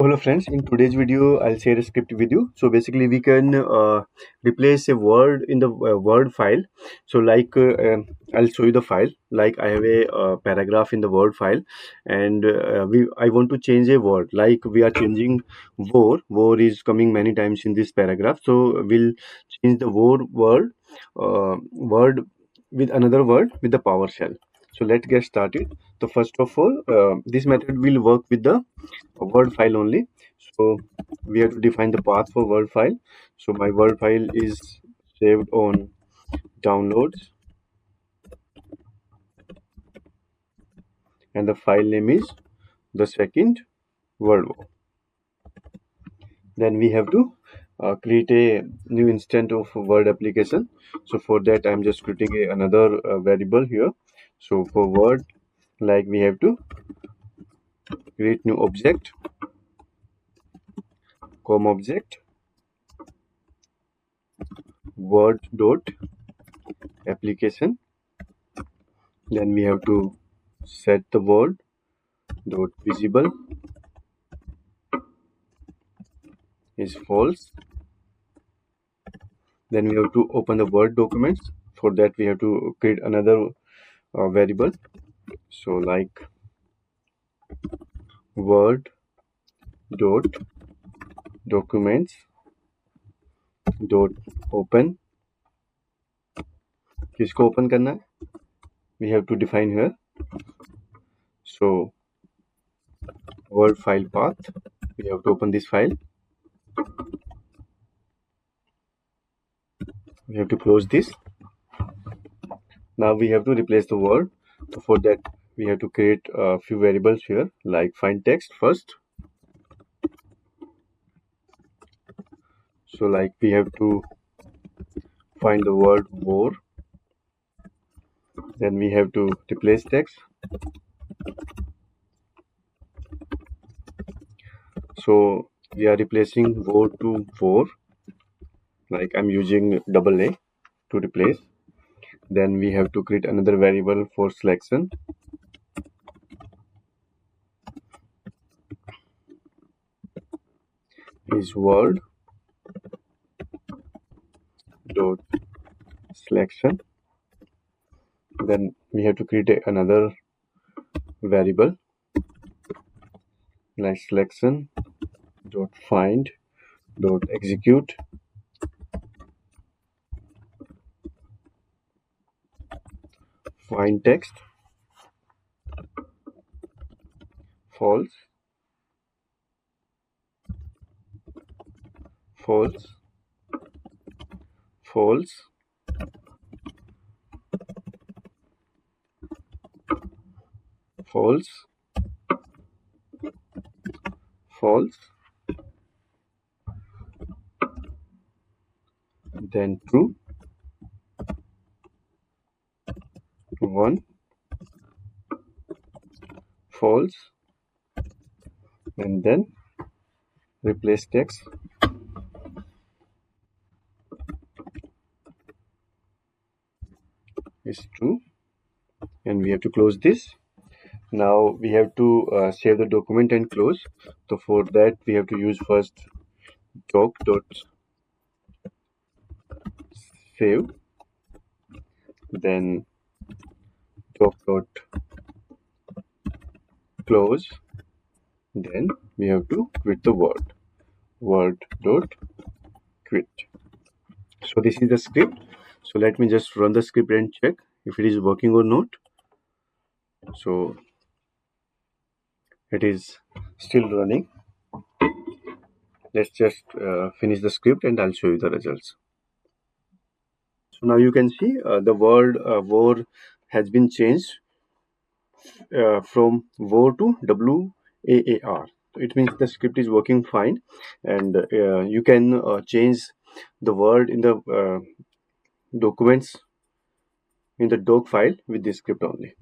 So hello friends, in today's video I'll share a script with you. So basically we can replace a word in the word file. So I'll show you the file. Like I have a paragraph in the word file, and I want to change a word. Like we are changing war. War is coming many times in this paragraph. So we'll change the word with another word with the PowerShell. So let's get started. So first of all, this method will work with the word file only. So we have to define the path for word file. So my word file is saved on downloads, and the file name is the second word war. Then we have to create a new instance of word application. So for that I'm just creating another variable here. So for word, like we have to create new object, object word dot application. Then we have to set the word dot visible is false. Then we have to open the word documents. For that we have to create another variable. So like word dot documents dot open. किसको open करना है? We have to define here. So word file path, we have to open this file. We have to close this. Now we have to replace the word. So for that we have to create a few variables here, like find text first. So like we have to find the word war. Then we have to replace text. So we are replacing war to war. Like I'm using double A to replace. Then we have to create another variable for selection. Is word dot selection. Then we have to create another variable like selection dot find dot execute. Find text false, false, false, false, false, then true, 1, false, and then replace text is true, and we have to close this. Now we have to save the document and close. So for that we have to use first doc dot save, then doc dot close, then we have to quit the word dot quit. So this is the script. So let me just run the script and check if it is working or not. So it is still running. Let's just finish the script and I'll show you the results. So now you can see the word war has been changed from war to WAAR. It means the script is working fine, and you can change the word in the documents in the doc file with this script only.